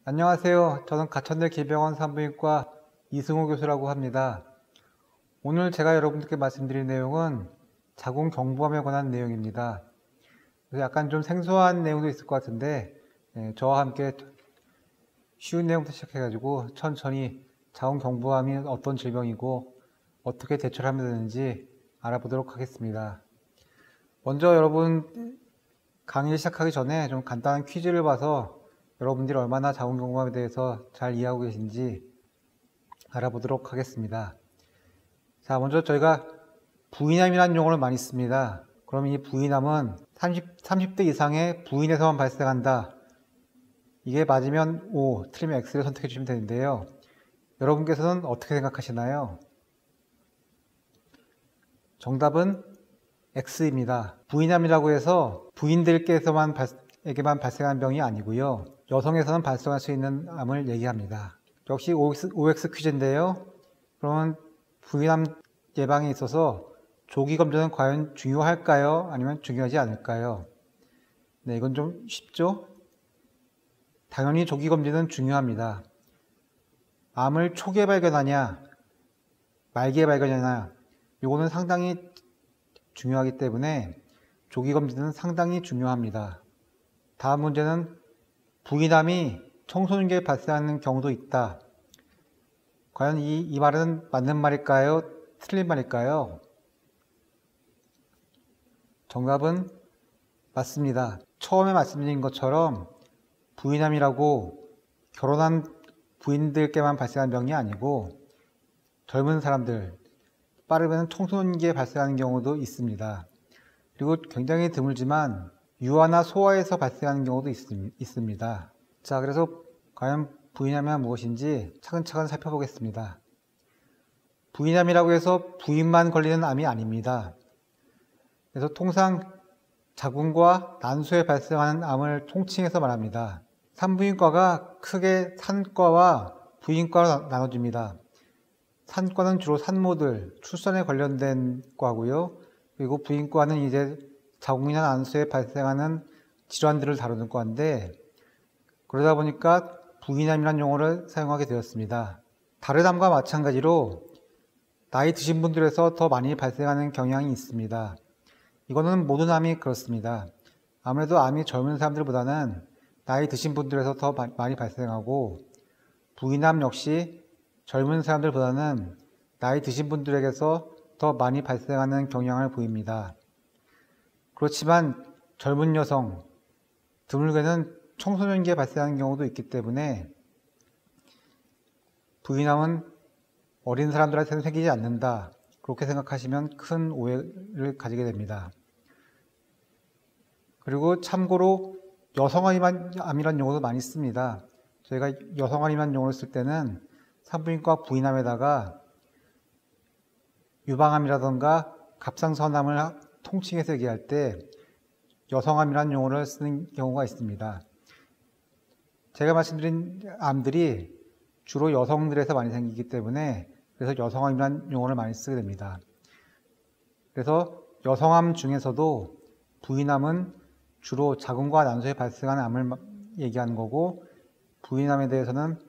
안녕하세요. 저는 가천대 기병원 산부인과 이승호 교수라고 합니다. 오늘 제가 여러분들께 말씀드릴 내용은 자궁 경부암에 관한 내용입니다. 그래서 약간 좀 생소한 내용도 있을 것 같은데 저와 함께 쉬운 내용부터 시작해가지고 천천히 자궁 경부암이 어떤 질병이고 어떻게 대처를 하면 되는지 알아보도록 하겠습니다. 먼저 여러분 강의를 시작하기 전에 좀 간단한 퀴즈를 봐서 여러분들이 얼마나 자궁 경부암에 대해서 잘 이해하고 계신지 알아보도록 하겠습니다. 자, 먼저 저희가 부인암이라는 용어를 많이 씁니다. 그럼 이 부인암은 30대 이상의 부인에서만 발생한다. 이게 맞으면 O, 틀리면 X를 선택해 주시면 되는데요. 여러분께서는 어떻게 생각하시나요? 정답은 X입니다. 부인암이라고 해서 부인들께서만 에게만 발생한 병이 아니고요. 여성에서는 발생할 수 있는 암을 얘기합니다. 역시 OX 퀴즈인데요. 그러면 부인암 예방에 있어서 조기 검진은 과연 중요할까요? 아니면 중요하지 않을까요? 네, 이건 좀 쉽죠? 당연히 조기 검진은 중요합니다. 암을 초기에 발견하냐, 말기에 발견하냐, 이거는 상당히 중요하기 때문에 조기 검진은 상당히 중요합니다. 다음 문제는 부인암이 청소년기에 발생하는 경우도 있다. 과연 이 말은 맞는 말일까요? 틀린 말일까요? 정답은 맞습니다. 처음에 말씀드린 것처럼 부인암이라고 결혼한 부인들께만 발생하는 병이 아니고 젊은 사람들, 빠르면 청소년기에 발생하는 경우도 있습니다. 그리고 굉장히 드물지만 유아나 소아에서 발생하는 경우도 있습니다. 자, 그래서 과연 부인암이 무엇인지 차근차근 살펴보겠습니다. 부인암이라고 해서 부인만 걸리는 암이 아닙니다. 그래서 통상 자궁과 난소에 발생하는 암을 통칭해서 말합니다. 산부인과가 크게 산과와 부인과로 나눠집니다. 산과는 주로 산모들, 출산에 관련된 과고요. 그리고 부인과는 이제 자궁이나 난소에 발생하는 질환들을 다루는 과인데, 그러다 보니까 부인암이라는 용어를 사용하게 되었습니다. 다른 암과 마찬가지로 나이 드신 분들에서 더 많이 발생하는 경향이 있습니다. 이거는 모든 암이 그렇습니다. 아무래도 암이 젊은 사람들보다는 나이 드신 분들에서 더 많이 발생하고, 부인암 역시 젊은 사람들보다는 나이 드신 분들에게서 더 많이 발생하는 경향을 보입니다. 그렇지만 젊은 여성, 드물게는 청소년기에 발생하는 경우도 있기 때문에 부인암은 어린 사람들한테는 생기지 않는다. 그렇게 생각하시면 큰 오해를 가지게 됩니다. 그리고 참고로 여성암이라는 용어도 많이 씁니다. 저희가 여성암이라는 용어를 쓸 때는 산부인과 부인암에다가 유방암이라던가 갑상선암을 통칭해서 얘기할 때 여성암이라는 용어를 쓰는 경우가 있습니다. 제가 말씀드린 암들이 주로 여성들에서 많이 생기기 때문에 그래서 여성암이라는 용어를 많이 쓰게 됩니다. 그래서 여성암 중에서도 부인암은 주로 자궁과 난소에 발생하는 암을 얘기하는 거고, 부인암에 대해서는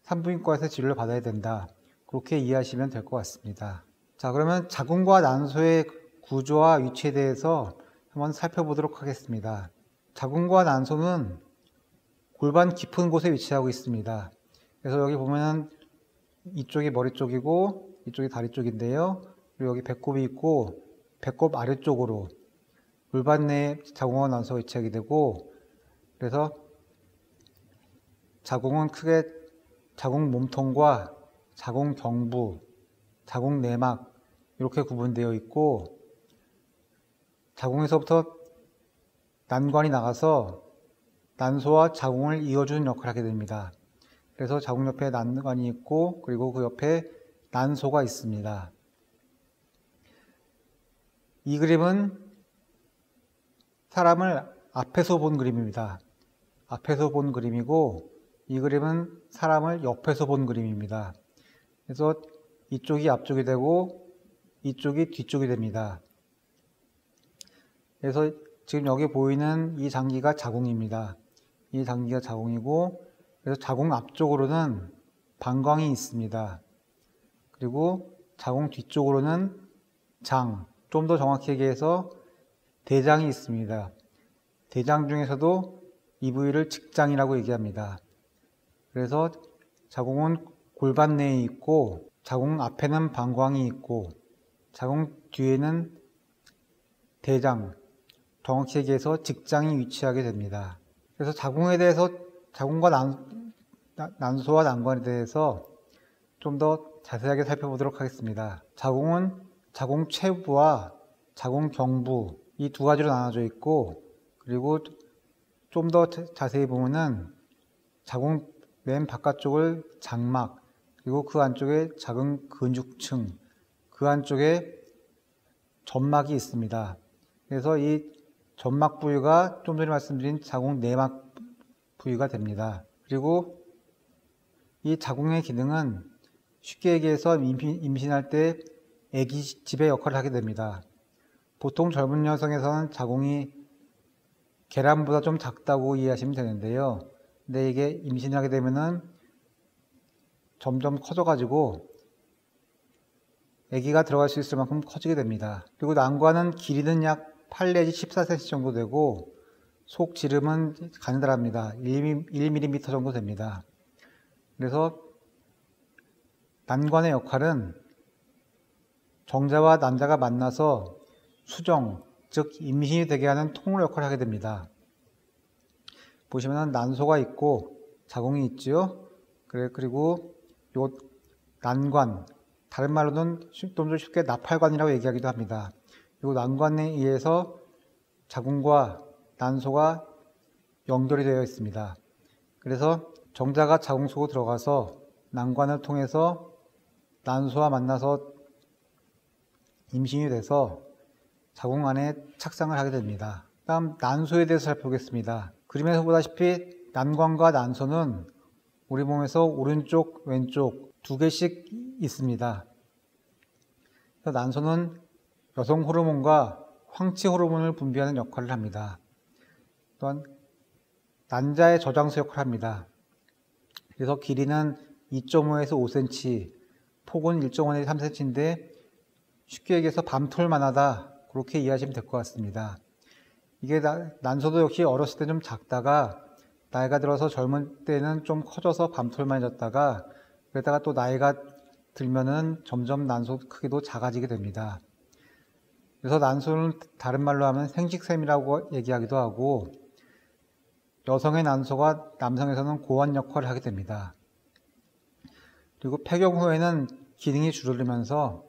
산부인과에서 진료를 받아야 된다. 그렇게 이해하시면 될 것 같습니다. 자, 그러면 자궁과 난소의 구조와 위치에 대해서 한번 살펴보도록 하겠습니다. 자궁과 난소는 골반 깊은 곳에 위치하고 있습니다. 그래서 여기 보면은 이쪽이 머리 쪽이고 이쪽이 다리 쪽인데요. 그리고 여기 배꼽이 있고 배꼽 아래쪽으로 골반 내에 자궁과 난소가 위치하게 되고, 그래서 자궁은 크게 자궁 몸통과 자궁 경부, 자궁 내막 이렇게 구분되어 있고, 자궁에서부터 난관이 나가서 난소와 자궁을 이어주는 역할을 하게 됩니다. 그래서 자궁 옆에 난관이 있고, 그리고 그 옆에 난소가 있습니다. 이 그림은 사람을 앞에서 본 그림입니다. 앞에서 본 그림이고, 이 그림은 사람을 옆에서 본 그림입니다. 그래서 이쪽이 앞쪽이 되고 이쪽이 뒤쪽이 됩니다. 그래서 지금 여기 보이는 이 장기가 자궁입니다. 이 장기가 자궁이고, 그래서 자궁 앞쪽으로는 방광이 있습니다. 그리고 자궁 뒤쪽으로는 장, 좀 더 정확히 얘기해서 대장이 있습니다. 대장 중에서도 이 부위를 직장이라고 얘기합니다. 그래서 자궁은 골반 내에 있고 자궁 앞에는 방광이 있고 자궁 뒤에는 대장, 정확히 얘기해서 직장이 위치하게 됩니다. 그래서 자궁에 대해서 자궁과 난소와 난관에 대해서 좀 더 자세하게 살펴보도록 하겠습니다. 자궁은 자궁 최부와 자궁 경부 이 두 가지로 나눠져 있고 그리고 좀 더 자세히 보면은 자궁 맨 바깥쪽을 장막 그리고 그 안쪽에 작은 근육층 그 안쪽에 점막이 있습니다. 그래서 이 점막 부위가 좀 전에 말씀드린 자궁 내막 부위가 됩니다. 그리고 이 자궁의 기능은 쉽게 얘기해서 임신할 때 아기 집의 역할을 하게 됩니다. 보통 젊은 여성에서는 자궁이 계란보다 좀 작다고 이해하시면 되는데요. 근데 이게 임신하게 되면은 점점 커져가지고 아기가 들어갈 수 있을 만큼 커지게 됩니다. 그리고 난관은 길이는 약 8 내지 14cm 정도 되고 속 지름은 가느다랍니다. 1mm 정도 됩니다. 그래서 난관의 역할은 정자와 난자가 만나서 수정, 즉 임신이 되게 하는 통로 역할을 하게 됩니다. 보시면 난소가 있고 자궁이 있죠. 그리고 요 난관, 다른 말로는 좀 더 쉽게 나팔관이라고 얘기하기도 합니다. 요 난관에 의해서 자궁과 난소가 연결이 되어 있습니다. 그래서 정자가 자궁 속으로 들어가서 난관을 통해서 난소와 만나서 임신이 돼서 자궁 안에 착상을 하게 됩니다. 다음 난소에 대해서 살펴보겠습니다. 그림에서 보다시피 난관과 난소는 우리 몸에서 오른쪽, 왼쪽 두 개씩 있습니다. 그래서 난소는 여성 호르몬과 황치 호르몬을 분비하는 역할을 합니다. 또한 난자의 저장소 역할을 합니다. 그래서 길이는 2.5에서 5cm, 폭은 1.5에서 3cm인데 쉽게 얘기해서 밤톨만 하다 그렇게 이해하시면 될 것 같습니다. 이게 난소도 역시 어렸을 때 좀 작다가 나이가 들어서 젊은 때는 좀 커져서 밤톨만해졌다가 그러다가 또 나이가 들면은 점점 난소 크기도 작아지게 됩니다. 그래서 난소는 다른 말로 하면 생식샘이라고 얘기하기도 하고 여성의 난소가 남성에서는 고환 역할을 하게 됩니다. 그리고 폐경 후에는 기능이 줄어들면서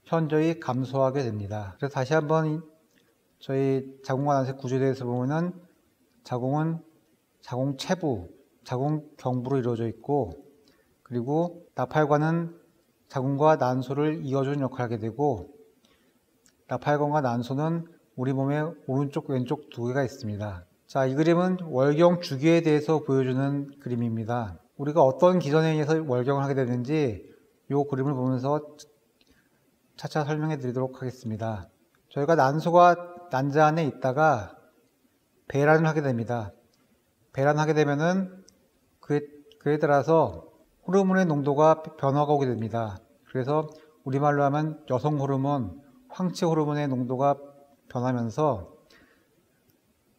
현저히 감소하게 됩니다. 그래서 다시 한번 저희 자궁과 난소의 구조에 대해서 보면은 자궁은 자궁 체부, 자궁 경부로 이루어져 있고 그리고 나팔관은 자궁과 난소를 이어주는 역할을 하게 되고 나팔관과 난소는 우리 몸의 오른쪽, 왼쪽 두 개가 있습니다. 자, 이 그림은 월경 주기에 대해서 보여주는 그림입니다. 우리가 어떤 기전에 의해서 월경을 하게 되는지 이 그림을 보면서 차차 설명해 드리도록 하겠습니다. 저희가 난소가 난자 안에 있다가 배란을 하게 됩니다. 배란하게 되면은 그에 따라서 호르몬의 농도가 변화가 오게 됩니다. 그래서 우리말로 하면 여성 호르몬, 황치 호르몬의 농도가 변하면서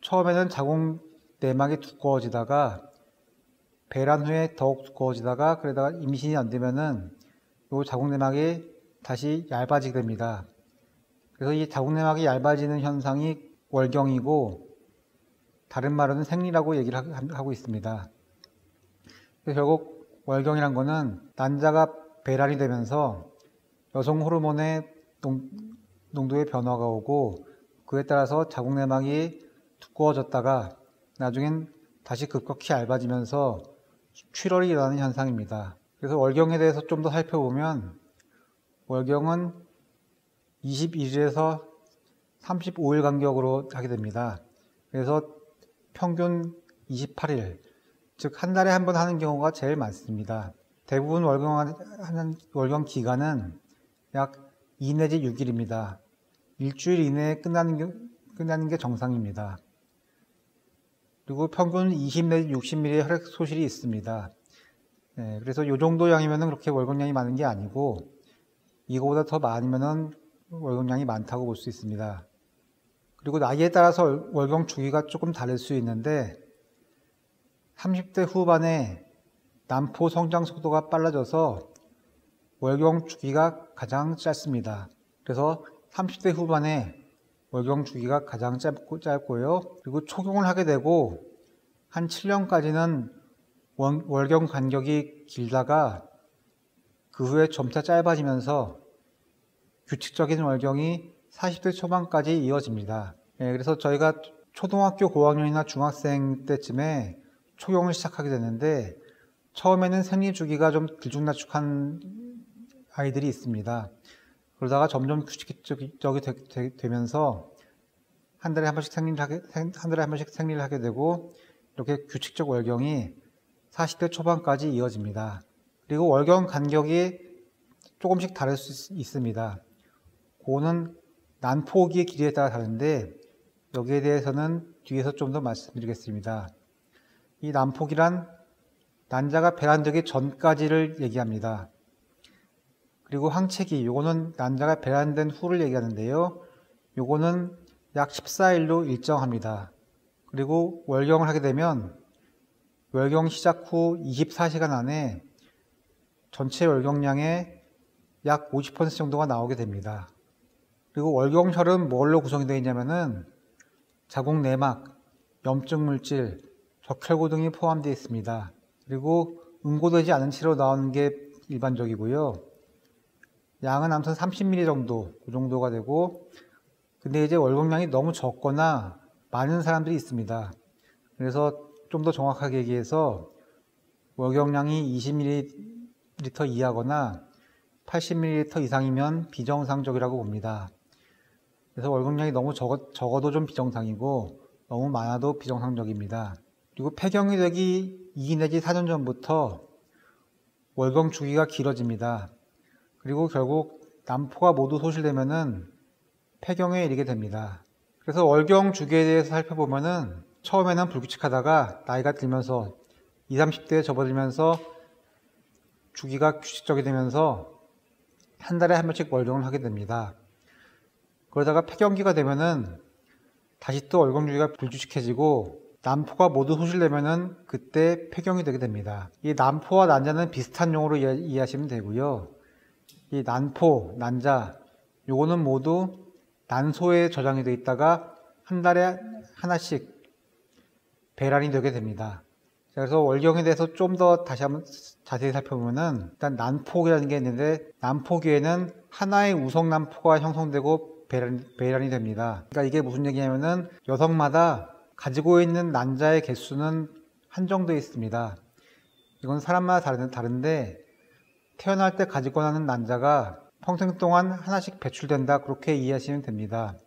처음에는 자궁 내막이 두꺼워지다가 배란 후에 더욱 두꺼워지다가 그러다가 임신이 안 되면은 이 자궁 내막이 다시 얇아지게 됩니다. 그래서 이 자궁 내막이 얇아지는 현상이 월경이고 다른 말로는 생리라고 얘기를 하고 있습니다. 그래서 결국 월경이란 거는 난자가 배란이 되면서 여성 호르몬의 농도의 변화가 오고 그에 따라서 자궁 내막이 두꺼워졌다가 나중엔 다시 급격히 얇아지면서 출혈이 일어나는 현상입니다. 그래서 월경에 대해서 좀 더 살펴보면 월경은 21일에서 35일 간격으로 하게 됩니다. 그래서 평균 28일, 즉 한 달에 한 번 하는 경우가 제일 많습니다. 대부분 월경 기간은 약 2 내지 6일입니다. 일주일 이내에 끝나는 게 정상입니다. 그리고 평균 20 내지 60mm의 혈액 소실이 있습니다. 그래서 이 정도 양이면 그렇게 월경량이 많은 게 아니고 이거보다 더 많으면 월경량이 많다고 볼 수 있습니다. 그리고 나이에 따라서 월경 주기가 조금 다를 수 있는데 30대 후반에 난포 성장 속도가 빨라져서 월경 주기가 가장 짧습니다. 그래서 30대 후반에 월경 주기가 가장 짧고요. 그리고 초경을 하게 되고 한 7년까지는 월경 간격이 길다가 그 후에 점차 짧아지면서 규칙적인 월경이 40대 초반까지 이어집니다. 그래서 저희가 초등학교 고학년이나 중학생 때쯤에 초경을 시작하게 되는데 처음에는 생리 주기가 좀 들쭉날쭉한 아이들이 있습니다. 그러다가 점점 규칙적이 되면서 한 달에 한 번씩 생리를 하게 되고 이렇게 규칙적 월경이 40대 초반까지 이어집니다. 그리고 월경 간격이 조금씩 다를 수 있습니다. 그거는 난포기의 길이에 따라 다른데 여기에 대해서는 뒤에서 좀 더 말씀드리겠습니다. 이 난포기란 난자가 배란되기 전까지를 얘기합니다. 그리고 황체기, 요거는 난자가 배란된 후를 얘기하는데요. 요거는 약 14일로 일정합니다. 그리고 월경을 하게 되면 월경 시작 후 24시간 안에 전체 월경량의 약 50% 정도가 나오게 됩니다. 그리고 월경혈은 뭘로 구성이 되어 있냐면은 자궁 내막, 염증 물질, 적혈구 등이 포함되어 있습니다. 그리고 응고되지 않은 채로 나오는 게 일반적이고요. 양은 아무튼 30ml 정도, 그 정도가 되고, 근데 이제 월경량이 너무 적거나 많은 사람들이 있습니다. 그래서 좀 더 정확하게 얘기해서 월경량이 20ml 이하거나 80ml 이상이면 비정상적이라고 봅니다. 그래서 월경량이 너무 적어도 좀 비정상이고 너무 많아도 비정상적입니다. 그리고 폐경이 되기 2 내지 4년 전부터 월경 주기가 길어집니다. 그리고 결국 난포가 모두 소실되면은 폐경에 이르게 됩니다. 그래서 월경 주기에 대해서 살펴보면은 처음에는 불규칙하다가 나이가 들면서 20, 30대에 접어들면서 주기가 규칙적이 되면서 한 달에 한 번씩 월경을 하게 됩니다. 그러다가 폐경기가 되면은 다시 또 월경 주기가 불규칙해지고 난포가 모두 소실되면은 그때 폐경이 되게 됩니다. 이 난포와 난자는 비슷한 용어로 이해하시면 되고요. 이 난포, 난자, 요거는 모두 난소에 저장이 되어 있다가 한 달에 하나씩 배란이 되게 됩니다. 그래서 월경에 대해서 좀 더 다시 한번 자세히 살펴보면은 일단 난포기라는 게 있는데 난포기에는 하나의 우성난포가 형성되고 배란이 됩니다. 그러니까 이게 무슨 얘기냐면은 여성마다 가지고 있는 난자의 개수는 한정되어 있습니다. 이건 사람마다 다른데 태어날 때 가지고 나는 난자가 평생 동안 하나씩 배출된다, 그렇게 이해하시면 됩니다.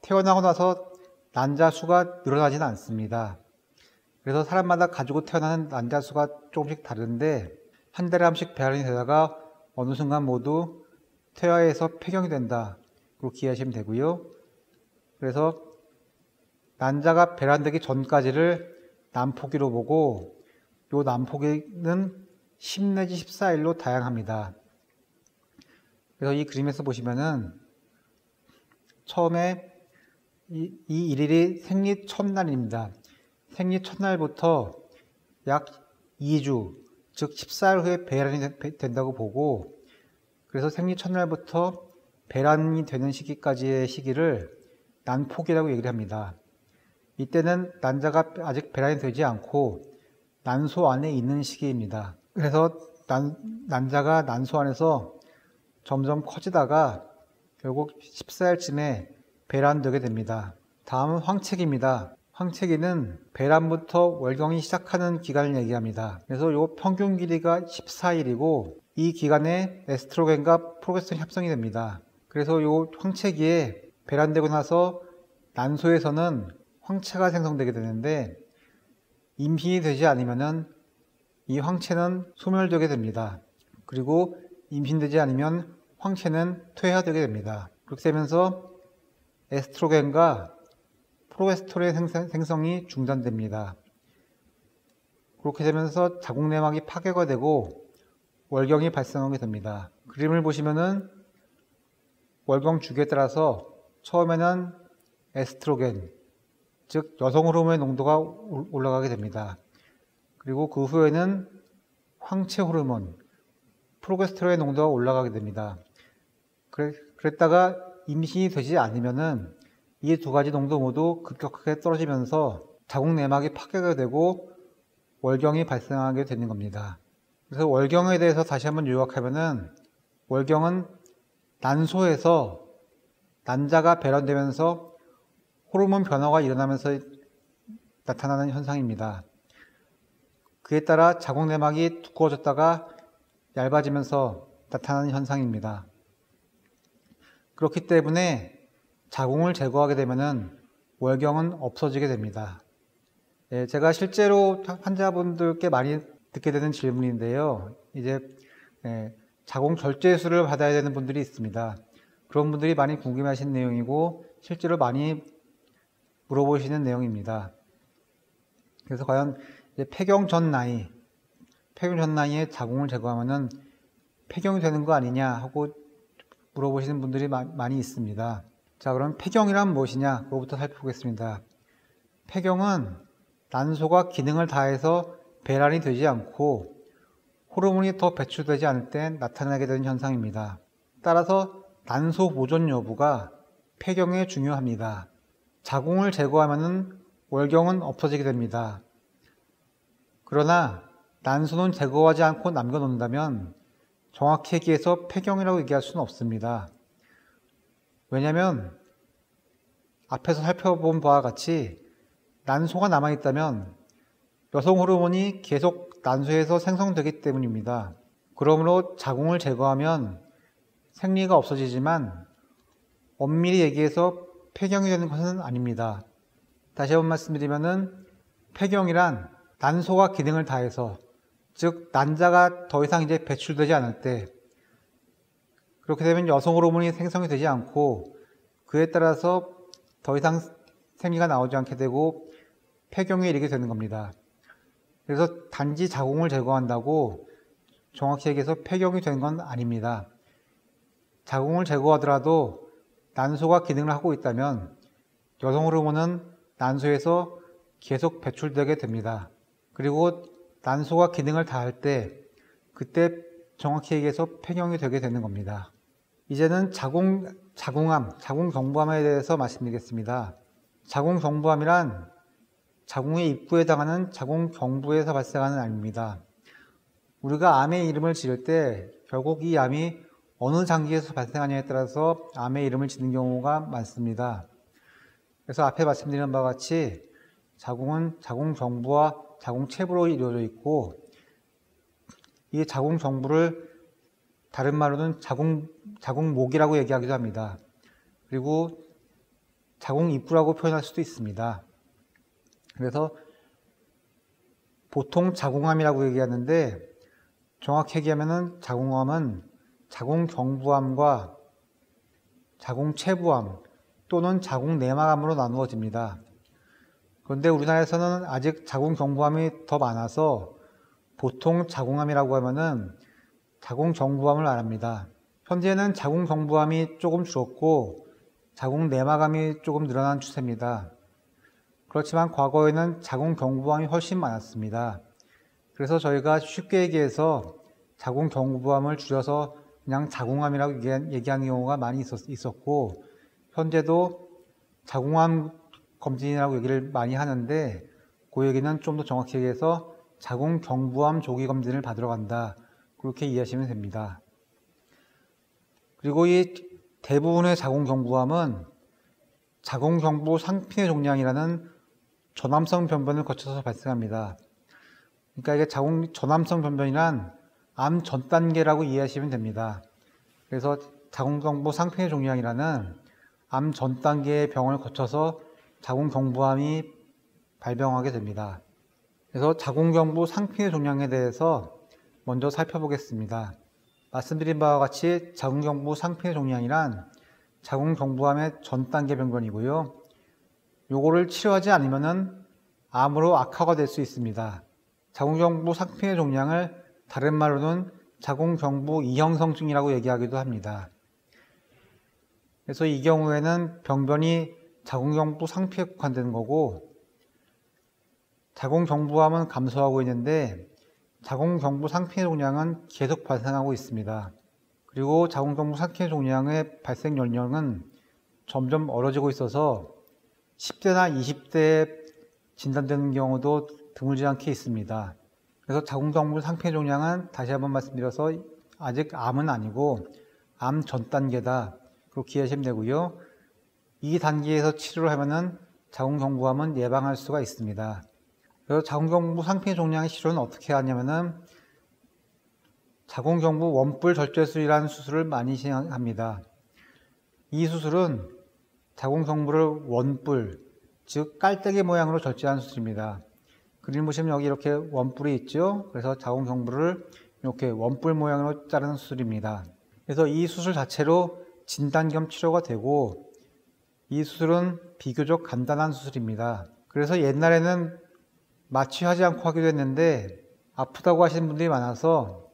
태어나고 나서 난자 수가 늘어나지는 않습니다. 그래서 사람마다 가지고 태어나는 난자 수가 조금씩 다른데 한 달에 한 번씩 배란이 되다가 어느 순간 모두 퇴화해서 폐경이 된다, 그렇게 이해하시면 되고요. 그래서 난자가 배란되기 전까지를 난포기로 보고 이 난포기는 10 내지 14일로 다양합니다. 그래서 이 그림에서 보시면은 처음에 이 일일이 생리 첫날입니다. 생리 첫날부터 약 2주, 즉 14일 후에 배란이 된다고 보고, 그래서 생리 첫날부터 배란이 되는 시기까지의 시기를 난포기라고 얘기를 합니다. 이때는 난자가 아직 배란이 되지 않고 난소 안에 있는 시기입니다. 그래서 난자가 난소 안에서 점점 커지다가 결국 14일쯤에 배란되게 됩니다. 다음은 황체기입니다. 황체기는 배란부터 월경이 시작하는 기간을 얘기합니다. 그래서 이 평균 길이가 14일이고 이 기간에 에스트로겐과 프로게스테론 합성이 됩니다. 그래서 이 황체기에 배란되고 나서 난소에서는 황체가 생성되게 되는데 임신이 되지 않으면 이 황체는 소멸되게 됩니다. 그리고 임신되지 않으면 황체는 퇴화되게 됩니다. 그렇게 되면서 에스트로겐과 프로게스테론의 생성이 중단됩니다. 그렇게 되면서 자궁내막이 파괴가 되고 월경이 발생하게 됩니다. 그림을 보시면은 월경 주기에 따라서 처음에는 에스트로겐, 즉 여성 호르몬의 농도가 올라가게 됩니다. 그리고 그 후에는 황체 호르몬, 프로게스테론의 농도가 올라가게 됩니다. 그랬다가 임신이 되지 않으면은 이 두 가지 농도 모두 급격하게 떨어지면서 자궁내막이 파괴가 되고 월경이 발생하게 되는 겁니다. 그래서 월경에 대해서 다시 한번 요약하면은 월경은 난소에서 난자가 배란되면서 호르몬 변화가 일어나면서 나타나는 현상입니다. 그에 따라 자궁내막이 두꺼워졌다가 얇아지면서 나타나는 현상입니다. 그렇기 때문에 자궁을 제거하게 되면은 월경은 없어지게 됩니다. 제가 실제로 환자분들께 많이 듣게 되는 질문인데요. 이제 자궁 절제술을 받아야 되는 분들이 있습니다. 그런 분들이 많이 궁금해하시는 내용이고 실제로 많이 물어보시는 내용입니다. 그래서 과연 폐경 전 나이에 자궁을 제거하면은 폐경이 되는 거 아니냐 하고 물어보시는 분들이 많이 있습니다. 자, 그럼 폐경이란 무엇이냐? 그거부터 살펴보겠습니다. 폐경은 난소가 기능을 다해서 배란이 되지 않고 호르몬이 더 배출되지 않을 때 나타나게 되는 현상입니다. 따라서 난소 보존 여부가 폐경에 중요합니다. 자궁을 제거하면 월경은 없어지게 됩니다. 그러나 난소는 제거하지 않고 남겨놓는다면 정확히 얘기해서 폐경이라고 얘기할 수는 없습니다. 왜냐하면 앞에서 살펴본 바와 같이 난소가 남아있다면 여성 호르몬이 계속 난소에서 생성되기 때문입니다. 그러므로 자궁을 제거하면 생리가 없어지지만 엄밀히 얘기해서 폐경이 되는 것은 아닙니다. 다시 한번 말씀드리면은 폐경이란 난소가 기능을 다해서, 즉 난자가 더 이상 이제 배출되지 않을 때, 그렇게 되면 여성 호르몬이 생성이 되지 않고 그에 따라서 더 이상 생리가 나오지 않게 되고 폐경에 이르게 되는 겁니다. 그래서 단지 자궁을 제거한다고 정확히 얘기해서 폐경이 된 건 아닙니다. 자궁을 제거하더라도 난소가 기능을 하고 있다면 여성 호르몬은 난소에서 계속 배출되게 됩니다. 그리고 난소가 기능을 다할 때 그때 정확히 얘기해서 폐경이 되게 되는 겁니다. 이제는 자궁경부암에 대해서 말씀드리겠습니다. 자궁경부암이란 자궁의 입구에 해당하는 자궁경부에서 발생하는 암입니다. 우리가 암의 이름을 지을 때 결국 이 암이 어느 장기에서 발생하냐에 따라서 암의 이름을 짓는 경우가 많습니다. 그래서 앞에 말씀드린 바와 같이 자궁은 자궁경부와 자궁체부로 이루어져 있고 이 자궁경부를 다른 말로는 자궁목이라고 얘기하기도 합니다. 그리고 자궁입구라고 표현할 수도 있습니다. 그래서 보통 자궁암이라고 얘기하는데 정확히 얘기하면 자궁암은 자궁경부암과 자궁체부암 또는 자궁내막암으로 나누어집니다. 그런데 우리나라에서는 아직 자궁경부암이 더 많아서 보통 자궁암이라고 하면은 자궁경부암을 말합니다. 현재는 자궁경부암이 조금 줄었고 자궁내막암이 조금 늘어난 추세입니다. 그렇지만 과거에는 자궁경부암이 훨씬 많았습니다. 그래서 저희가 쉽게 얘기해서 자궁경부암을 줄여서 그냥 자궁암이라고 얘기하는 경우가 많이 있었고 현재도 자궁암 검진이라고 얘기를 많이 하는데 그 얘기는 좀 더 정확히 얘기해서 자궁경부암 조기 검진을 받으러 간다. 그렇게 이해하시면 됩니다. 그리고 이 대부분의 자궁경부암은 자궁경부 상피내 종양이라는 전암성 변변을 거쳐서 발생합니다. 그러니까 이게 전암성 변변이란 암 전 단계라고 이해하시면 됩니다. 그래서 자궁경부 상피내 종양이라는 암 전 단계의 병을 거쳐서 자궁경부암이 발병하게 됩니다. 그래서 자궁경부 상피내 종양에 대해서 먼저 살펴보겠습니다. 말씀드린 바와 같이 자궁경부 상피내 종양이란 자궁경부암의 전 단계 병변이고요. 요거를 치료하지 않으면은 암으로 악화가 될 수 있습니다. 자궁경부 상피의 종양을 다른 말로는 자궁경부 이형성증이라고 얘기하기도 합니다. 그래서 이 경우에는 병변이 자궁경부 상피에 국한되는 거고, 자궁경부암은 감소하고 있는데 자궁경부 상피의 종양은 계속 발생하고 있습니다. 그리고 자궁경부 상피의 종양의 발생 연령은 점점 어려지고 있어서 10대나 20대에 진단되는 경우도 드물지 않게 있습니다. 그래서 자궁경부 상피의 종양은 다시 한번 말씀드려서 아직 암은 아니고 암 전 단계다, 그렇게 이해하시면 되고요. 이 단계에서 치료를 하면은 자궁경부암은 예방할 수가 있습니다. 그래서 자궁경부 상피의 종양의 치료는 어떻게 하냐면은 자궁경부 원뿔 절제술이라는 수술을 많이 시행합니다. 이 수술은 자궁경부를 원뿔, 즉 깔때기 모양으로 절제하는 수술입니다. 그림 보시면 여기 이렇게 원뿔이 있죠. 그래서 자궁경부를 이렇게 원뿔 모양으로 자르는 수술입니다. 그래서 이 수술 자체로 진단 겸 치료가 되고, 이 수술은 비교적 간단한 수술입니다. 그래서 옛날에는 마취하지 않고 하기도 했는데 아프다고 하시는 분들이 많아서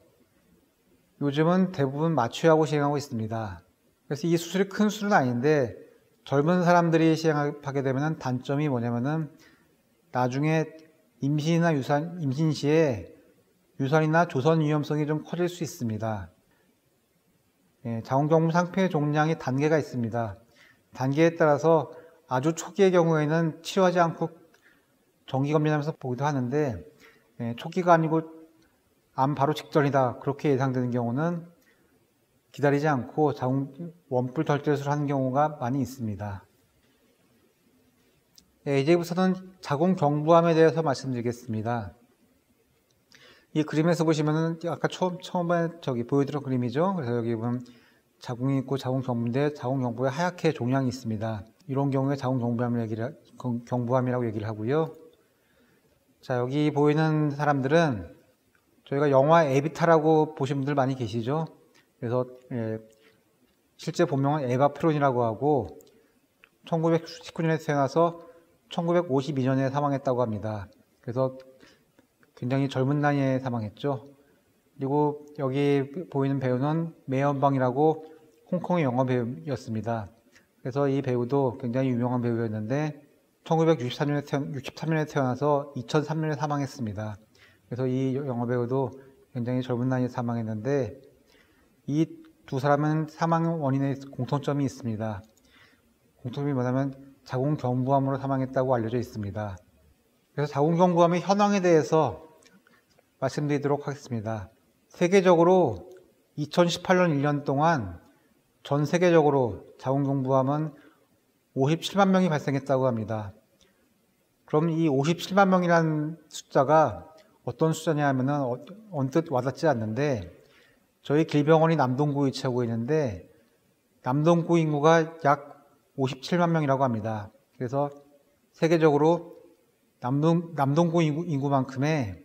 요즘은 대부분 마취하고 시행하고 있습니다. 그래서 이 수술이 큰 수술은 아닌데 젊은 사람들이 시행하게 되면 단점이 뭐냐면은 나중에 임신이나 임신 시에 유산이나 조선 위험성이 좀 커질 수 있습니다. 자궁경부 상피의 종양이 단계가 있습니다. 단계에 따라서 아주 초기의 경우에는 치료하지 않고 정기검진하면서 보기도 하는데, 초기가 아니고 암 바로 직전이다, 그렇게 예상되는 경우는 기다리지 않고 원뿔 절제술을 하는 경우가 많이 있습니다. 이제부터는 자궁경부암에 대해서 말씀드리겠습니다. 이 그림에서 보시면은 아까 처음에 보여드린 그림이죠. 그래서 여기 보면 자궁이 있고 자궁경부인데 자궁경부에 하얗게 종양이 있습니다. 이런 경우에 자궁경부암이라고 얘기를 하고요. 자, 여기 보이는 사람들은 저희가 영화 에비타라고 보신 분들 많이 계시죠. 그래서 실제 본명은 에바 프론이라고 하고 1919년에 태어나서 1952년에 사망했다고 합니다. 그래서 굉장히 젊은 나이에 사망했죠. 그리고 여기 보이는 배우는 매연방이라고 홍콩의 영화 배우였습니다. 그래서 이 배우도 굉장히 유명한 배우였는데 1963년에 태어나서 2003년에 사망했습니다. 그래서 이 영화 배우도 굉장히 젊은 나이에 사망했는데, 이 두 사람은 사망 원인에 공통점이 있습니다. 공통점이 뭐냐면 자궁경부암으로 사망했다고 알려져 있습니다. 그래서 자궁경부암의 현황에 대해서 말씀드리도록 하겠습니다. 세계적으로 2018년 1년 동안 전 세계적으로 자궁경부암은 57만 명이 발생했다고 합니다. 그럼 이 57만 명이라는 숫자가 어떤 숫자냐 하면은 언뜻 와닿지 않는데, 저희 길병원이 남동구에 위치하고 있는데 남동구 인구가 약 57만 명이라고 합니다. 그래서 세계적으로 남동구 인구만큼의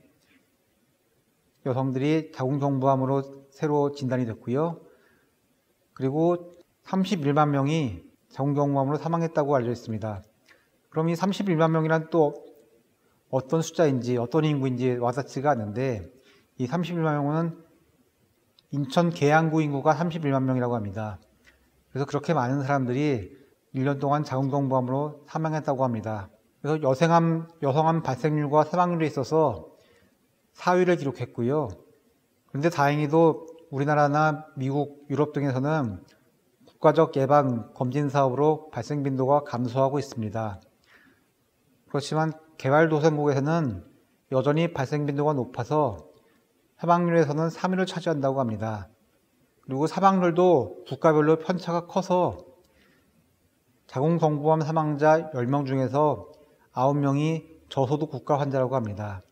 여성들이 자궁경부암으로 새로 진단이 됐고요. 그리고 31만 명이 자궁경부암으로 사망했다고 알려져 있습니다. 그럼 이 31만 명이란 또 어떤 숫자인지 어떤 인구인지 와닿지가 않는데, 이 31만 명은 인천 계양구 인구가 31만 명이라고 합니다. 그래서 그렇게 많은 사람들이 1년 동안 자궁경부암으로 사망했다고 합니다. 그래서 여성암 발생률과 사망률에 있어서 4위를 기록했고요. 그런데 다행히도 우리나라나 미국, 유럽 등에서는 국가적 예방 검진 사업으로 발생 빈도가 감소하고 있습니다. 그렇지만 개발도상국에서는 여전히 발생 빈도가 높아서 사망률에서는 3위를 차지한다고 합니다. 그리고 사망률도 국가별로 편차가 커서 자궁경부암 사망자 10명 중에서 9명이 저소득 국가 환자라고 합니다.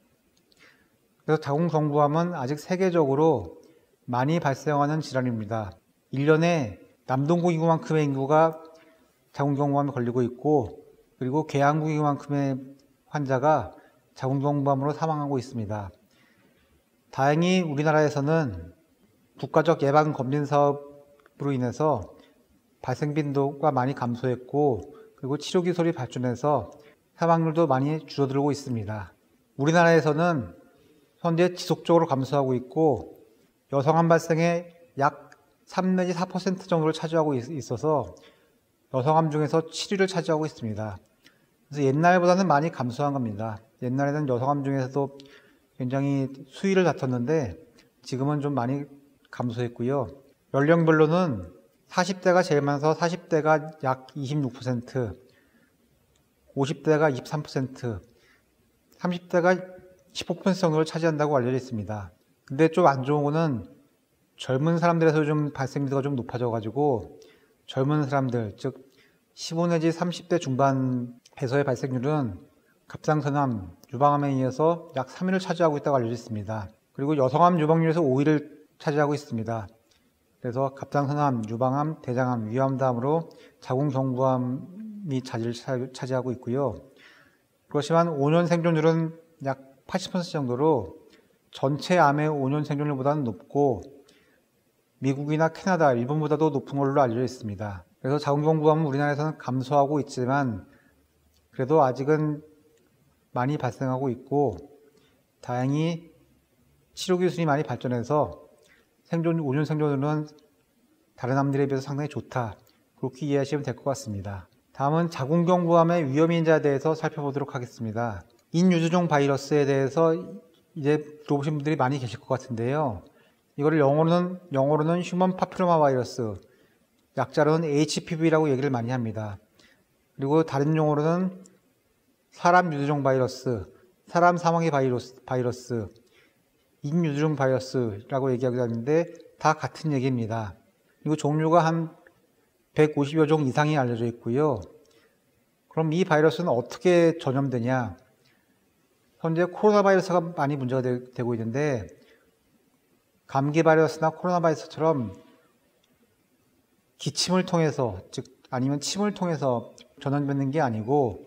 그래서 자궁경부암은 아직 세계적으로 많이 발생하는 질환입니다. 1년에 남동구 인구만큼의 인구가 자궁경부암에 걸리고 있고, 그리고 계양구 인구만큼의 환자가 자궁경부암으로 사망하고 있습니다. 다행히 우리나라에서는 국가적 예방 검진 사업으로 인해서 발생 빈도가 많이 감소했고, 그리고 치료 기술이 발전해서 사망률도 많이 줄어들고 있습니다. 우리나라에서는 현재 지속적으로 감소하고 있고 여성암 발생의 약 3 내지 4% 정도를 차지하고 있어서 여성암 중에서 7위를 차지하고 있습니다. 그래서 옛날보다는 많이 감소한 겁니다. 옛날에는 여성암 중에서도 굉장히 수위를 다퉜는데 지금은 좀 많이 감소했고요. 연령별로는 40대가 제일 많아서 40대가 약 26%, 50대가 23%, 30대가 15% 정도를 차지한다고 알려져 있습니다. 근데 좀 안 좋은 거는 젊은 사람들에서 좀 발생비가 좀 높아져가지고 젊은 사람들, 즉 15 내지 30대 중반에서의 발생률은 갑상선암, 유방암에 이어서 약 3위를 차지하고 있다고 알려져 있습니다. 그리고 여성암 유방률에서 5위를 차지하고 있습니다. 그래서 갑상선암, 유방암, 대장암, 위암 다음으로 자궁경부암이 자리를 차지하고 있고요. 그렇지만 5년 생존율은 약 80% 정도로 전체 암의 5년 생존율보다는 높고 미국이나 캐나다, 일본보다도 높은 걸로 알려져 있습니다. 그래서 자궁경부암은 우리나라에서는 감소하고 있지만 그래도 아직은 많이 발생하고 있고 다행히 치료 기술이 많이 발전해서 5년 생존율은 다른 암들에 비해서 상당히 좋다. 그렇게 이해하시면 될 것 같습니다. 다음은 자궁경부암의 위험인자에 대해서 살펴보도록 하겠습니다. 인유두종 바이러스에 대해서 이제 들어보신 분들이 많이 계실 것 같은데요. 이거를 영어로는 휴먼 파필로마 바이러스, 약자로는 HPV라고 얘기를 많이 합니다. 그리고 다른 용어로는 사람 유두종 바이러스, 사람 사망의 바이러스, 인유두종 바이러스라고 얘기하기도 하는데 다 같은 얘기입니다. 그리고 종류가 한 150여 종 이상이 알려져 있고요. 그럼 이 바이러스는 어떻게 전염되냐? 현재 코로나 바이러스가 많이 문제가 되고 있는데 감기 바이러스나 코로나 바이러스처럼 기침을 통해서, 즉 아니면 침을 통해서 전염되는 게 아니고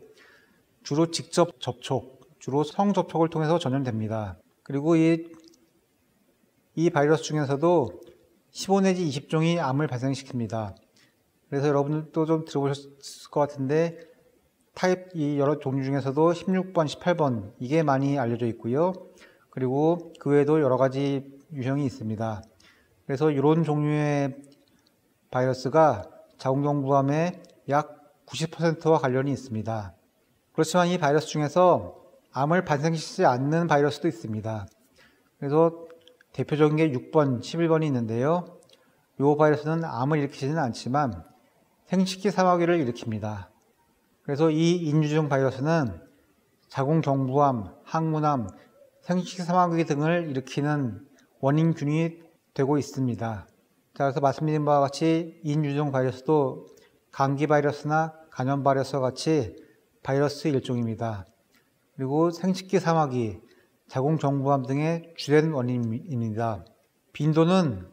주로 직접 접촉, 주로 성접촉을 통해서 전염됩니다. 그리고 이 바이러스 중에서도 15 내지 20종이 암을 발생시킵니다. 그래서 여러분들도 좀 들어보셨을 것 같은데 이 여러 종류 중에서도 16번, 18번 이게 많이 알려져 있고요. 그리고 그 외에도 여러 가지 유형이 있습니다. 그래서 이런 종류의 바이러스가 자궁경부암의 약 90%와 관련이 있습니다. 그렇지만 이 바이러스 중에서 암을 발생시키지 않는 바이러스도 있습니다. 그래서 대표적인 게 6번, 11번이 있는데요. 이 바이러스는 암을 일으키지는 않지만 생식기 사마귀를 일으킵니다. 그래서 이 인유두종 바이러스는 자궁경부암, 항문암, 생식기 사마귀 등을 일으키는 원인균이 되고 있습니다. 자, 그래서 말씀드린 바와 같이 인유두종 바이러스도 감기 바이러스나 간염 바이러스와 같이 바이러스 일종입니다. 그리고 생식기 사마귀, 자궁경부암 등의 주된 원인입니다. 빈도는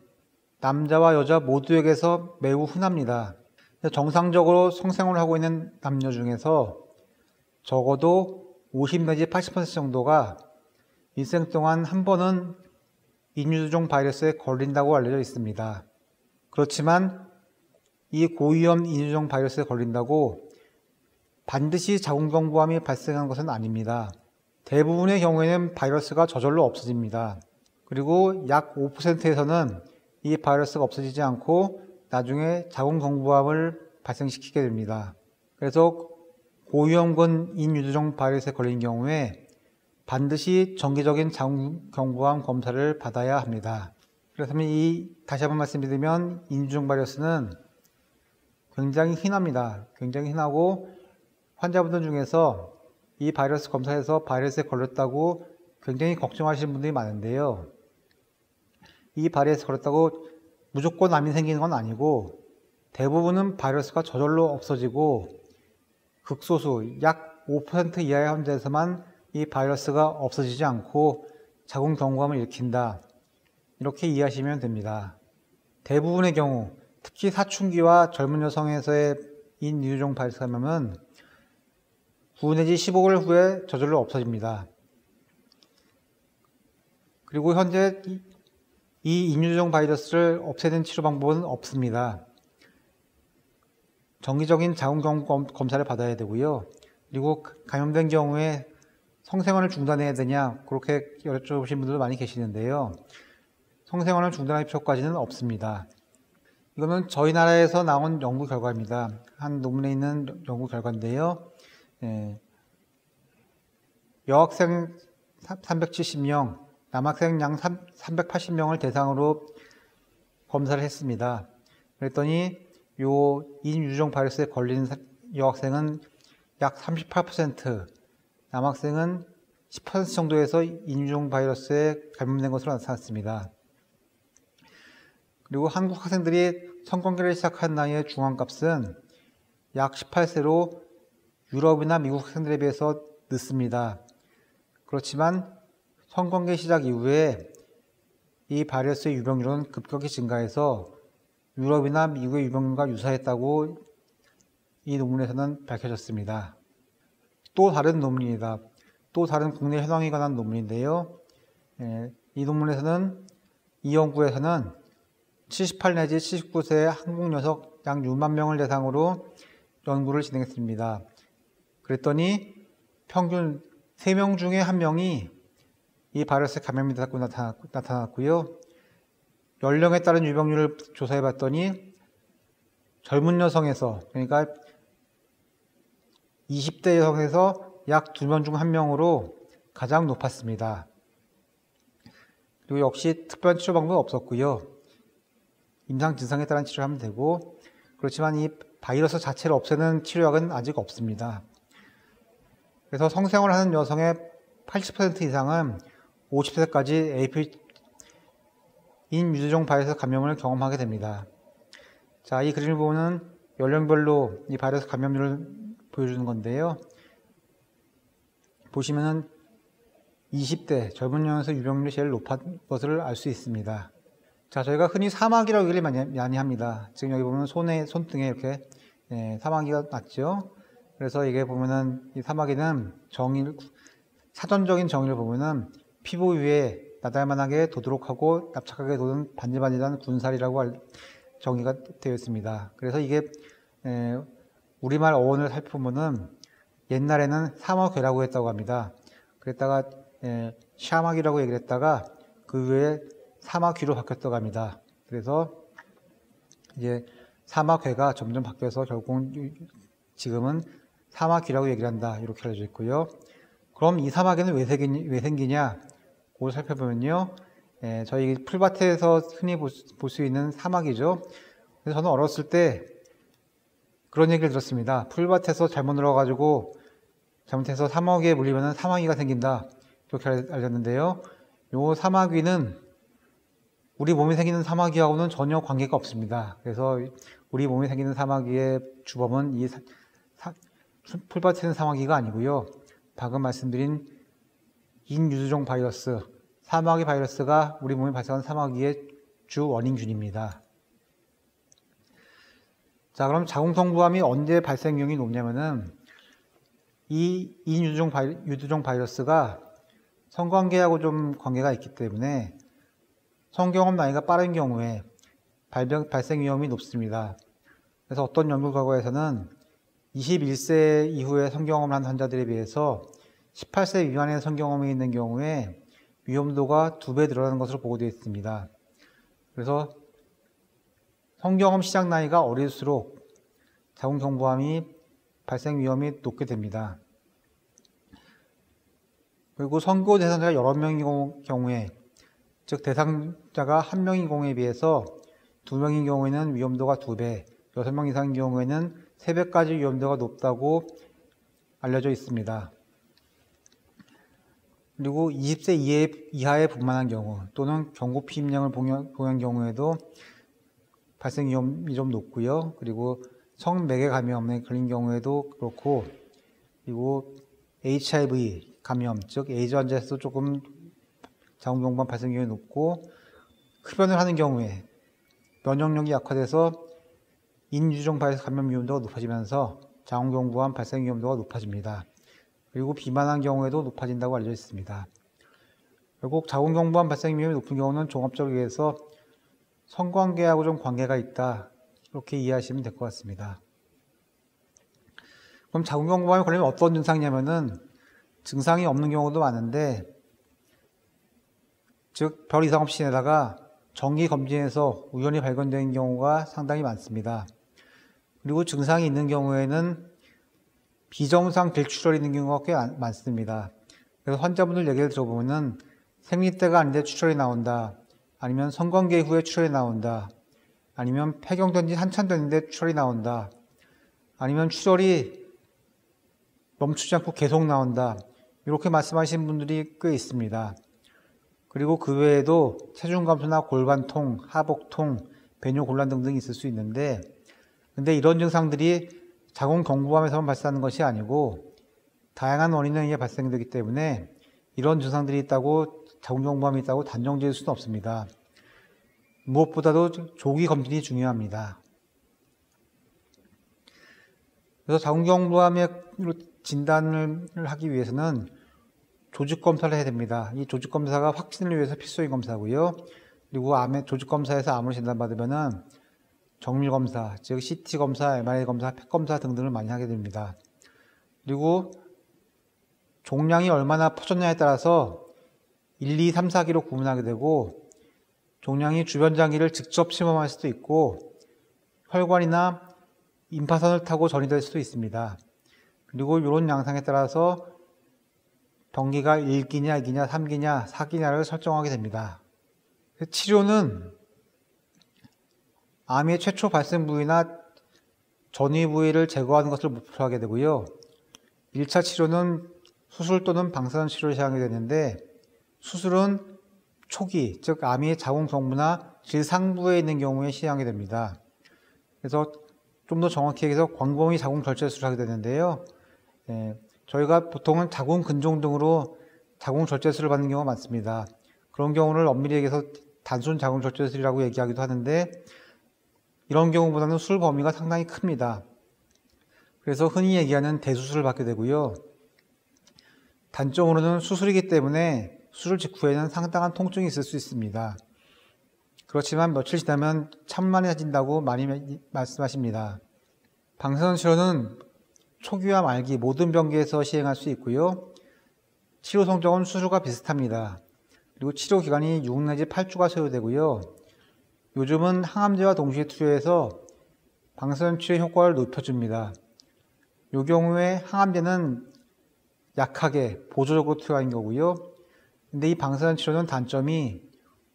남자와 여자 모두에게서 매우 흔합니다. 정상적으로 성생활을 하고 있는 남녀 중에서 적어도 50 내지 80% 정도가 일생 동안 한 번은 인유두종 바이러스에 걸린다고 알려져 있습니다. 그렇지만 이 고위험 인유두종 바이러스에 걸린다고 반드시 자궁경부암이 발생하는 것은 아닙니다. 대부분의 경우에는 바이러스가 저절로 없어집니다. 그리고 약 5%에서는 이 바이러스가 없어지지 않고 나중에 자궁경부암을 발생시키게 됩니다. 그래서 고위험군 인유두종 바이러스에 걸린 경우에 반드시 정기적인 자궁경부암 검사를 받아야 합니다. 그렇다면 다시 한번 말씀드리면 인유두종 바이러스는 굉장히 흔합니다. 굉장히 흔하고 환자분들 중에서 이 바이러스 검사에서 바이러스에 걸렸다고 굉장히 걱정하시는 분들이 많은데요. 이 바이러스에 걸렸다고 무조건 암이 생기는 건 아니고 대부분은 바이러스가 저절로 없어지고 극소수 약 5% 이하의 환자에서만 이 바이러스가 없어지지 않고 자궁경부암을 일으킨다. 이렇게 이해하시면 됩니다. 대부분의 경우 특히 사춘기와 젊은 여성에서의 인유두종 바이러스 감염은 9 내지 15개월 후에 저절로 없어집니다. 그리고 현재 이 인유두종 바이러스를 없애는 치료 방법은 없습니다. 정기적인 자궁경부 검사를 받아야 되고요. 그리고 감염된 경우에 성생활을 중단해야 되냐 그렇게 여쭤보신 분들도 많이 계시는데요. 성생활을 중단할 필요까지는 없습니다. 이거는 저희 나라에서 나온 연구 결과입니다. 한 논문에 있는 연구 결과인데요. 여학생 370명, 남학생 양 380명을 대상으로 검사를 했습니다. 그랬더니 요 인유두종 바이러스에 걸린 여학생은 약 38%, 남학생은 10% 정도에서 인유두종 바이러스에 감염된 것으로 나타났습니다. 그리고 한국 학생들이 성관계를 시작한 나이의 중앙값은 약 18세로 유럽이나 미국 학생들에 비해서 늦습니다. 그렇지만 성관계 시작 이후에 이 바이러스의 유병률은 급격히 증가해서 유럽이나 미국의 유병률과 유사했다고 이 논문에서는 밝혀졌습니다. 또 다른 논문입니다. 또 다른 국내 현황에 관한 논문인데요. 이 논문에서는 이 연구에서는 78 내지 79세 한국 녀석 약 6만 명을 대상으로 연구를 진행했습니다. 그랬더니 평균 3명 중에 1명이 이 바이러스에 감염이 됐다고 나타났고요. 연령에 따른 유병률을 조사해 봤더니 젊은 여성에서, 그러니까 20대 여성에서 약 2명 중 1명으로 가장 높았습니다. 그리고 역시 특별한 치료 방법은 없었고요. 임상 증상에 따른 치료를 하면 되고, 그렇지만 이 바이러스 자체를 없애는 치료약은 아직 없습니다. 그래서 성생활을 하는 여성의 80% 이상은 50세까지 인유두종 바이러스 감염을 경험하게 됩니다. 자, 이 그림을 보면 연령별로 이 바이러스 감염률을 보여주는 건데요. 보시면은 20대 젊은 여성에서 유병률이 제일 높은 것을 알 수 있습니다. 자, 저희가 흔히 사마귀라고 얘기를 많이 합니다. 지금 여기 보면 손등에 이렇게 사마귀가 났죠. 그래서 이게 보면은 이 사마귀는 사전적인 정의를 보면은 피부 위에 나달만하게 도드록하고 납작하게 도는 반질반질한 군살이라고 정의가 되어 있습니다. 그래서 이게 우리말 어원을 살펴보면은 옛날에는 사마귀라고 했다고 합니다. 그랬다가 샤마귀라고 얘기를 했다가 그 후에 사마귀로 바뀌었다고 합니다. 그래서 이제 사마귀가 점점 바뀌어서 결국은 지금은 사마귀라고 얘기를 한다 이렇게 알려져 있고요. 그럼 이 사마귀는 왜 생기냐? 그걸 살펴보면요. 저희 풀밭에서 흔히 볼 수 있는 사마귀죠. 그래서 저는 어렸을 때 그런 얘기를 들었습니다. 풀밭에서 잘못 놀아가지고 잘못해서 사마귀에 물리면 사마귀가 생긴다. 이렇게 알렸는데요. 요 사마귀는 우리 몸에 생기는 사마귀하고는 전혀 관계가 없습니다. 그래서 우리 몸에 생기는 사마귀의 주범은 이 풀밭에 있는 사마귀가 아니고요. 방금 말씀드린 인유두종 바이러스, 사마귀 바이러스가 우리 몸에 발생하는 사마귀의 주 원인균입니다. 자, 그럼 자궁성부암이 언제 발생 위험이 높냐면은 이 인유두종 바이러스가 성관계하고 좀 관계가 있기 때문에 성경험 나이가 빠른 경우에 발생 위험이 높습니다. 그래서 어떤 연구 결과에서는 21세 이후에 성경험을 한 환자들에 비해서 18세 미만의 성경험이 있는 경우에 위험도가 2배 늘어나는 것으로 보고되어 있습니다. 그래서 성경험 시작 나이가 어릴수록 자궁경부암이 발생 위험이 높게 됩니다. 그리고 선고 대상자가 여러 명인 경우에, 즉 대상자가 1명인 경우에 비해서 2명인 경우에는 위험도가 2배, 6명 이상인 경우에는 3배까지 위험도가 높다고 알려져 있습니다. 그리고 20세 이하의 분만한 경우 또는 경구피임약을 복용한 경우에도 발생 위험이 좀 높고요. 그리고 성매개 감염에 걸린 경우에도 그렇고, 그리고 HIV 감염, 즉 에이즈 환자에서도 조금 자궁경부암 발생 위험이 높고, 흡연을 하는 경우에 면역력이 약화돼서 인유두종 바이러스 감염 위험도가 높아지면서 자궁경부암 발생 위험도가 높아집니다. 그리고 비만한 경우에도 높아진다고 알려져 있습니다. 결국 자궁경부암 발생 위험이 높은 경우는 종합적으로 얘기해서 성관계하고 좀 관계가 있다, 이렇게 이해하시면 될 것 같습니다. 그럼 자궁경부암에 걸리면 어떤 증상이냐면은 증상이 없는 경우도 많은데, 즉 별 이상 없이 지내다가 정기 검진에서 우연히 발견되는 경우가 상당히 많습니다. 그리고 증상이 있는 경우에는 비정상 질출혈이 있는 경우가 꽤 많습니다. 그래서 환자분들 얘기를 들어보면은 생리 때가 아닌데 출혈이 나온다, 아니면 성관계 후에 출혈이 나온다, 아니면 폐경된 지 한참 됐는데 출혈이 나온다, 아니면 출혈이 멈추지 않고 계속 나온다, 이렇게 말씀하시는 분들이 꽤 있습니다. 그리고 그 외에도 체중 감소나 골반통, 하복통, 배뇨곤란 등등이 있을 수 있는데, 근데 이런 증상들이 자궁경부암에서만 발생하는 것이 아니고 다양한 원인에 의해 발생되기 때문에 이런 증상들이 있다고 자궁경부암이 있다고 단정 지을 수는 없습니다. 무엇보다도 조기 검진이 중요합니다. 그래서 자궁경부암의 진단을 하기 위해서는 조직검사를 해야 됩니다. 이 조직검사가 확진을 위해서 필수적인 검사고요. 그리고 암의 조직검사에서 암으로 진단받으면은 정밀검사, 즉 CT검사, MRI 검사, 펫검사 등등을 많이 하게 됩니다. 그리고 종양이 얼마나 퍼졌냐에 따라서 1, 2, 3, 4기로 구분하게 되고, 종양이 주변 장기를 직접 침범할 수도 있고 혈관이나 임파선을 타고 전이될 수도 있습니다. 그리고 이런 양상에 따라서 병기가 1기냐, 2기냐, 3기냐, 4기냐를 설정하게 됩니다. 치료는 암의 최초 발생 부위나 전이 부위를 제거하는 것을 목표로 하게 되고요. 1차 치료는 수술 또는 방사선 치료를 시행하게 되는데, 수술은 초기, 즉 암이 자궁경부나 질 상부에 있는 경우에 시행하게 됩니다. 그래서 좀 더 정확히 얘기해서 광범위 자궁 절제 수술을 하게 되는데요. 저희가 보통은 자궁 근종 등으로 자궁 절제 수술을 받는 경우가 많습니다. 그런 경우를 엄밀히 얘기해서 단순 자궁 절제 수술이라고 얘기하기도 하는데, 이런 경우보다는 수술 범위가 상당히 큽니다. 그래서 흔히 얘기하는 대수술을 받게 되고요. 단점으로는 수술이기 때문에 수술 직후에는 상당한 통증이 있을 수 있습니다. 그렇지만 며칠 지나면 참만해진다고 많이 말씀하십니다. 방사선 치료는 초기와 말기 모든 병기에서 시행할 수 있고요. 치료 성적은 수술과 비슷합니다. 그리고 치료 기간이 6 내지 8주가 소요되고요. 요즘은 항암제와 동시에 투여해서 방사선 치료의 효과를 높여줍니다. 이 경우에 항암제는 약하게 보조적으로 투여하는 거고요. 근데 이 방사선 치료는 단점이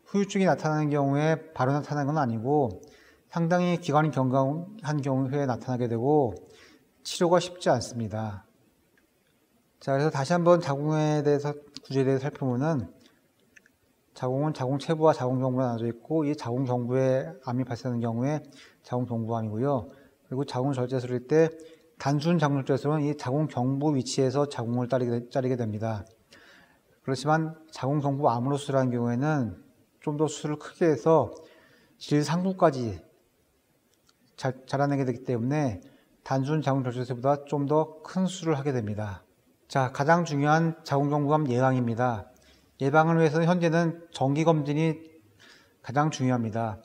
후유증이 나타나는 경우에 바로 나타나는 건 아니고 상당히 기간이 경과한 경우에 나타나게 되고 치료가 쉽지 않습니다. 자, 그래서 다시 한번 자궁에 대해서 구조에 대해서 살펴보면, 자궁은 자궁체부와 자궁경부가 나눠져 있고, 이 자궁경부에 암이 발생하는 경우에 자궁경부암이고요. 그리고 자궁 절제술일 때 단순 자궁 절제술은 이 자궁경부 위치에서 자궁을 자르게 됩니다. 그렇지만 자궁경부암으로 수술하는 경우에는 좀 더 수술을 크게 해서 질 상부까지 자라내게 되기 때문에 단순 자궁 절제술보다 좀 더 큰 수술을 하게 됩니다. 자, 가장 중요한 자궁경부암 예방입니다. 예방을 위해서는 현재는 정기검진이 가장 중요합니다.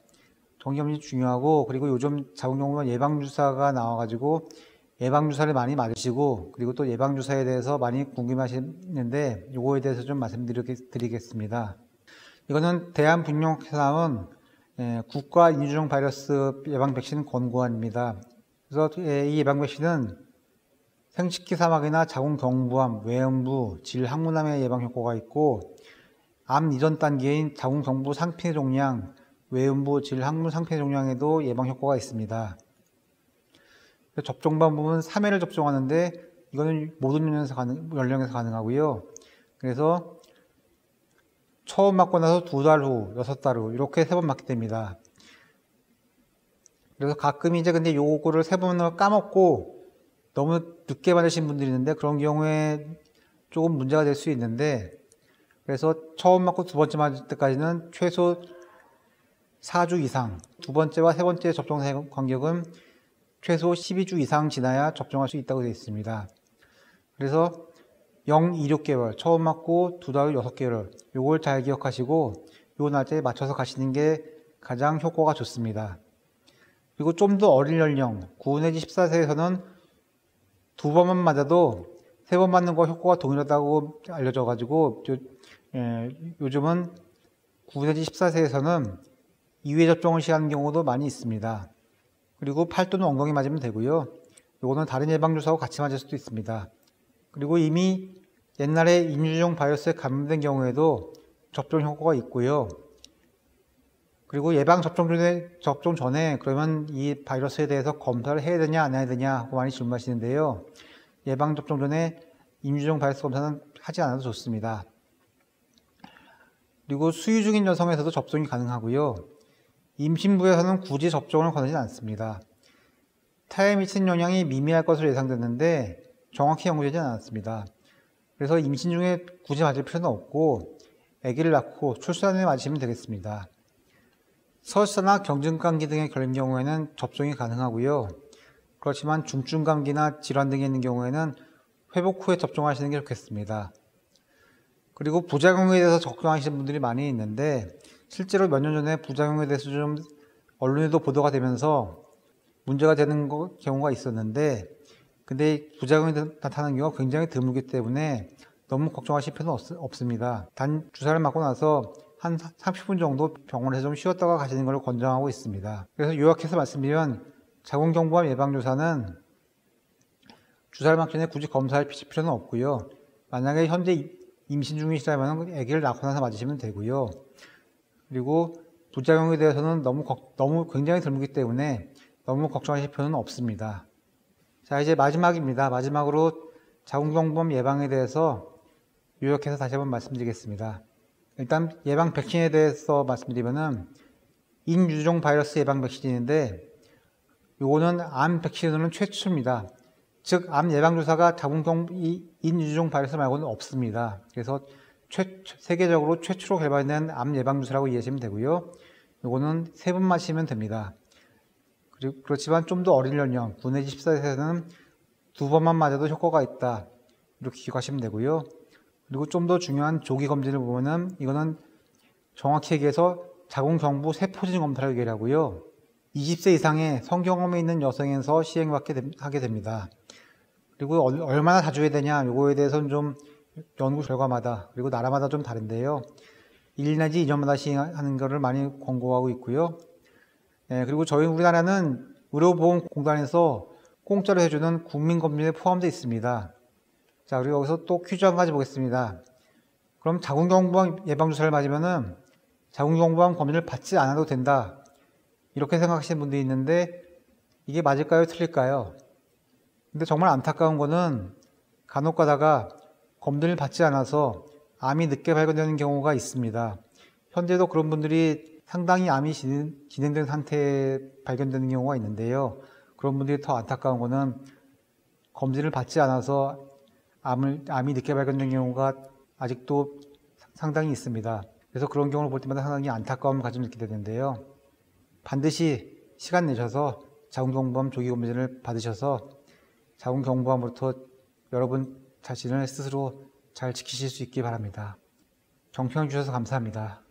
정기검진이 중요하고, 그리고 요즘 자궁경부암 예방주사가 나와가지고 예방주사를 많이 맞으시고, 그리고 또 예방주사에 대해서 많이 궁금하시는데 요거에 대해서 좀 말씀드리겠습니다. 이거는 대한분뇨학회에서 나온 국가 인유종 바이러스 예방 백신 권고안입니다. 그래서 이 예방 백신은 생식기 사막이나 자궁경부암, 외음부, 질항문암의 예방 효과가 있고, 암 이전 단계인 자궁경부 상피내 종양, 외음부, 질항문 상피내 종양에도 예방 효과가 있습니다. 접종 방법은 3회를 접종하는데 이거는 모든 연령에서 가능하고요. 그래서 처음 맞고 나서 2달 후, 6달 후 이렇게 3번 맞게 됩니다. 그래서 가끔 이제 근데 요거를 3번을 까먹고 너무 늦게 맞으신 분들이 있는데, 그런 경우에 조금 문제가 될 수 있는데, 그래서 처음 맞고 2번째 맞을 때까지는 최소 4주 이상, 2번째와 3번째 접종 간격은 최소 12주 이상 지나야 접종할 수 있다고 되어 있습니다. 그래서 0-26개월, 처음 맞고 2달 후 6개월, 요걸 잘 기억하시고 요 날짜에 맞춰서 가시는 게 가장 효과가 좋습니다. 그리고 좀 더 어린 연령, 9 내지 14세에서는 2번만 맞아도 3번 맞는 거 효과가 동일하다고 알려져가지고 요즘은 9 내지 14세에서는 2회 접종을 시하는 경우도 많이 있습니다. 그리고 팔 또는 엉덩이 맞으면 되고요. 요거는 다른 예방주사하고 같이 맞을 수도 있습니다. 그리고 이미 옛날에 인유종 바이러스에 감염된 경우에도 접종 효과가 있고요. 그리고 접종 전에 그러면 이 바이러스에 대해서 검사를 해야 되냐 안 해야 되냐 하고 많이 질문하시는데요. 예방접종 전에 인유종 바이러스 검사는 하지 않아도 좋습니다. 그리고 수유 중인 여성에서도 접종이 가능하고요. 임신부에서는 굳이 접종을 권하지 않습니다. 타에 미치는 영향이 미미할 것으로 예상됐는데 정확히 연구되지 않았습니다. 그래서 임신 중에 굳이 맞을 필요는 없고 아기를 낳고 출산 후에 맞으시면 되겠습니다. 설사나 경증감기 등에 걸린 경우에는 접종이 가능하고요. 그렇지만 중증감기나 질환 등이 있는 경우에는 회복 후에 접종하시는 게 좋겠습니다. 그리고 부작용에 대해서 걱정하시는 분들이 많이 있는데 실제로 몇 년 전에 부작용에 대해서 좀 언론에도 보도가 되면서 문제가 되는 경우가 있었는데 근데 부작용이 나타나는 경우가 굉장히 드물기 때문에 너무 걱정하실 필요는 없습니다. 단 주사를 맞고 나서 한 30분 정도 병원에서 좀 쉬었다가 가시는 걸 권장하고 있습니다. 그래서 요약해서 말씀드리면 자궁경부암 예방주사는 주사를 맞기 전에 굳이 검사할 필요는 없고요. 만약에 현재 임신 중이시라면 아기를 낳고 나서 맞으시면 되고요. 그리고 부작용에 대해서는 너무 굉장히 드물기 때문에 너무 걱정하실 필요는 없습니다. 자, 이제 마지막입니다. 마지막으로 자궁경부암 예방에 대해서 요약해서 다시 한번 말씀드리겠습니다. 일단 예방 백신에 대해서 말씀드리면은 인유종 바이러스 예방 백신인데 요거는 암 백신으로는 최초입니다. 즉, 암 예방주사가 인유종 바이러스 말고는 없습니다. 그래서 세계적으로 최초로 개발된 암 예방주사라고 이해하시면 되고요. 요거는 3번 맞으시면 됩니다. 그렇지만 좀 더 어린 연령, 9 내지 14세에서는 2번만 맞아도 효과가 있다. 이렇게 기억하시면 되고요. 그리고 좀 더 중요한 조기 검진을 보면은 이거는 정확히 얘기해서 자궁경부 세포진 검사를 얘기하고요. 20세 이상의 성경험이 있는 여성에서 하게 됩니다. 그리고 얼마나 자주 해야 되냐, 요거에 대해서는 좀 연구 결과마다, 그리고 나라마다 좀 다른데요. 1 내지 2년마다 시행하는 것을 많이 권고하고 있고요. 그리고 저희 우리나라는 의료보험공단에서 공짜로 해주는 국민검진에 포함되어 있습니다. 자, 그리고 여기서 또 퀴즈 한 가지 보겠습니다. 그럼 자궁경부암 예방주사를 맞으면은 자궁경부암 검진을 받지 않아도 된다. 이렇게 생각하시는 분들이 있는데 이게 맞을까요? 틀릴까요? 근데 정말 안타까운 거는 간혹 가다가 검진을 받지 않아서 암이 늦게 발견되는 경우가 있습니다. 현재도 그런 분들이 상당히 암이 진행된 상태에 발견되는 경우가 있는데요. 그런 분들이 더 안타까운 거는 검진을 받지 않아서 암이 늦게 발견된 경우가 아직도 상당히 있습니다. 그래서 그런 경우를 볼 때마다 상당히 안타까움을 느끼게 되는데요. 반드시 시간 내셔서 자궁경부암 조기검진을 받으셔서 자궁경부암으로부터 여러분 자신을 스스로 잘 지키실 수 있기 바랍니다. 정평해 주셔서 감사합니다.